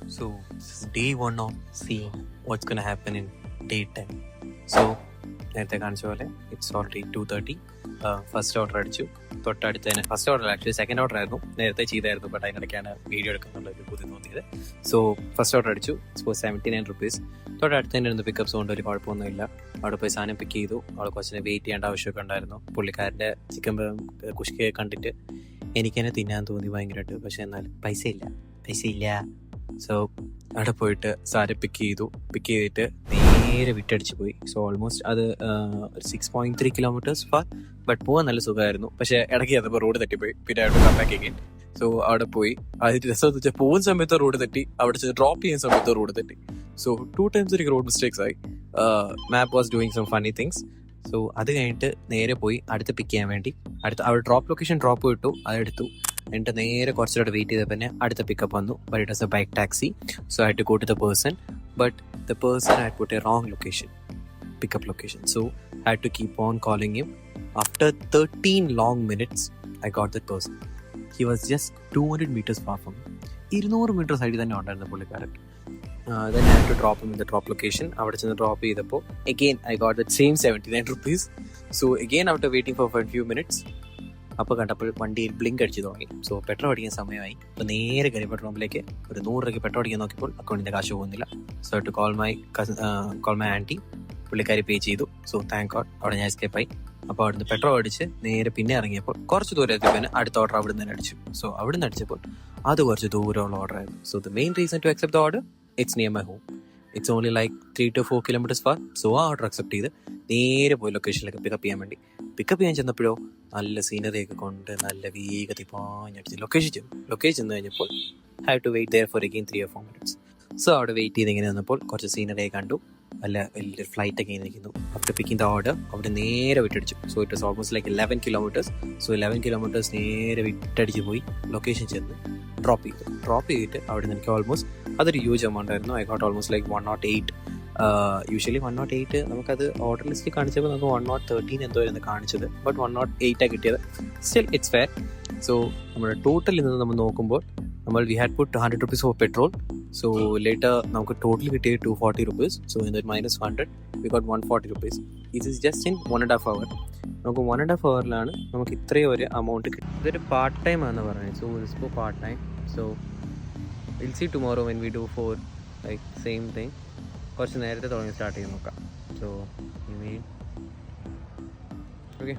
So this is day one of seeing what's gonna happen in day 10. So നേരത്തെ കാണിച്ച പോലെ it's already 2:30. First order അടിച്ചു. തൊട്ടടുത്ത് തന്നെ first order actually second order ആയിരുന്നു, നേരത്തെ ചെയ്തായിരുന്നു, ബട്ട് അതിനിടയ്ക്കാണ് വീഡിയോ എടുക്കുന്നുള്ള ഒരു ബുദ്ധി തോന്നിയത്. സോ ഫസ്റ്റ് ഓർഡർ അടിച്ചു. For 79 rupees. തൊട്ടടുത്ത് തന്നെ ഇരുന്ന് പിക്കപ്സ് കൊണ്ട് ഒരു കുഴപ്പമൊന്നുമില്ല. അവിടെ പോയി സാധനം പിക്ക് ചെയ്തു. അവിടെ കുറച്ച് വെയിറ്റ് ചെയ്യേണ്ട ആവശ്യമൊക്കെ ഉണ്ടായിരുന്നു. പുള്ളിക്കാരൻ്റെ ചിക്കൻ കുഷ്കയെ കണ്ടിട്ട് എനിക്ക് തന്നെ തിന്നാൻ തോന്നി ഭയങ്കരമായിട്ട്. പക്ഷെ എന്നാൽ പൈസ ഇല്ല. സോ അവിടെ പോയിട്ട് സാരി പിക്ക് ചെയ്തിട്ട് നേരെ വിട്ടടിച്ച് പോയി. സോ ഓൾമോസ്റ്റ് അത് 6.3 kilometers ഫാർ. ബട്ട് പോകാൻ നല്ല സുഖമായിരുന്നു. പക്ഷെ ഇടയ്ക്ക് അതപ്പോൾ റോഡ് തെറ്റിപ്പോയി. പിന്നെ അവിടെ കമ്പാക്ക് അഗൈൻ. സോ അവിടെ പോയി അതിൻ്റെ രസം എന്ന് വെച്ചാൽ പോകുന്ന സമയത്ത് റോഡ് തെറ്റി, അവിടെ ഡ്രോപ്പ് ചെയ്യുന്ന സമയത്ത് റോഡ് തെറ്റി. സോ 2 times എനിക്ക് റോഡ് മിസ്റ്റേക്സ് ആയി. Map was doing some funny things. So അത് കഴിഞ്ഞിട്ട് നേരെ പോയി അടുത്ത് പിക്ക് ചെയ്യാൻ വേണ്ടി അവിടെ ഡ്രോപ്പ് ലൊക്കേഷൻ ഡ്രോപ്പ് കിട്ടു, അതെടുത്തു. എന്നിട്ട് നേരെ കുറച്ചുകൂടെ വെയിറ്റ് ചെയ്ത പിന്നെ അടുത്ത പിക്കപ്പ് വന്നു. But it was a bike taxi. So I had to go to the person, but the person had put a wrong pickup location. So I had to keep on calling him. After 13 long minutes, I got that person. He was just 200 meters far from me. 200 meters side തന്നെ ഉണ്ടായിരുന്ന പുള്ളിക്കാരൻ. Then I had to drop him in the drop location. അവിടെ ചെന്ന് drop ചെയ്തപ്പോൾ again I got that same 79 rupees. So again after waiting for a few minutes, അപ്പോൾ കണ്ടപ്പോൾ വണ്ടിയിൽ blink അടിച്ച് തുടങ്ങി. സോ പെട്രോൾ അടിക്കാൻ സമയമായി. അപ്പോൾ നേരെ കയറി പെട്രോൾ പമ്പിലേക്ക് ഒരു 100 രൂപയ്ക്ക് പെട്രോൾ അടിക്കാൻ നോക്കിയപ്പോൾ അക്കൗണ്ടിൻ്റെ കാശ് പോകുന്നില്ല. So to call my aunty. പുള്ളിക്കാരി പേ ചെയ്തു. സോ താങ്ക് ഗോഡ് അവിടെ ഞാൻ എസ്കേപ്പ് ആയി. അപ്പോൾ അവിടുന്ന് പെട്രോൾ അടിച്ച് നേരെ പിന്നെ ഇറങ്ങിയപ്പോൾ കുറച്ച് ദൂരം എത്തിയപ്പോൾ അടുത്ത ഓർഡർ അവിടെ നിന്ന് തന്നെ അടിച്ചു. സോ അവിടെ നിന്ന് അടിച്ചപ്പോൾ അത് കുറച്ച് ദൂരമുള്ള ഓർഡർ ആയിരുന്നു. So the main reason to accept the order, it's near my home. It's only like 3 to 4 kilometers far. So ആ ഓർഡർ അക്സെപ്റ്റ് ചെയ്ത് നേരെ പോയി ലൊക്കേഷനിലേക്ക് പിക്കപ്പ് ചെയ്യാൻ വേണ്ടി. പിക്കപ്പ് ചെയ്യാൻ ചെന്നപ്പോഴോ നല്ല സീനറിയൊക്കെ കൊണ്ട് നല്ല വേഗത്തിൽ പാഞ്ഞടിച്ച് ലൊക്കേഷൻ ചെന്ന് കഴിഞ്ഞപ്പോൾ have to wait there for again 3 or 4 minutes. So അവിടെ വെയിറ്റ് ചെയ്ത് ഇങ്ങനെ നിന്നപ്പോൾ കുറച്ച് സീനറിയെ കണ്ടു. വലിയൊരു ഫ്ലൈറ്റൊക്കെ ഇങ്ങനെ ഇരിക്കുന്നു. ആഫ്റ്റർ പിക്കിംഗ് ദ ഓർഡർ അവിടെ നേരെ വിട്ടടിച്ചു. So it was almost like 11 kilometers. So 11 kilometers നേരെ വിട്ടടിച്ച് പോയി ലൊക്കേഷൻ ചെന്ന് ഡ്രോപ്പ് ചെയ്തിട്ട് അവിടെ നിന്ന് എനിക്ക് ഓൾമോസ്റ്റ് അതൊരു ഹ്യൂജ് എമൗണ്ട് ആയിരുന്നു. I got almost like 108. Usually 108 നമുക്കത് ഓർഡർ ലിസ്റ്റ് കാണിച്ചപ്പോൾ നമുക്ക് 113 എന്തോ ആയിരുന്നു കാണിച്ചത്. ബട്ട് 108 കിട്ടിയത്. Still it's fair. സോ നമ്മുടെ ടോട്ടലിൽ നിന്ന് നമ്മൾ നോക്കുമ്പോൾ we had put 100 rupees for petrol. So later നമുക്ക് ടോട്ടൽ കിട്ടിയത് 240 rupees. So in that -100 we got 140 rupees. ഇത് ഇസ് ജസ്റ്റ് ഇൻ 1.5 hour. നമുക്ക് 1.5 hourലാണ് നമുക്ക് ഇത്രയും ഒരു എമൗണ്ട് കിട്ടും. ഇതൊരു പാർട്ട് ടൈം ആണെന്ന് പറയുന്നത്. So it's for part time. So will see tomorrow when we do for like same thing. കുറച്ച് നേരത്തെ തുടങ്ങി സ്റ്റാർട്ട് ചെയ്ത് നോക്കാം. So okay.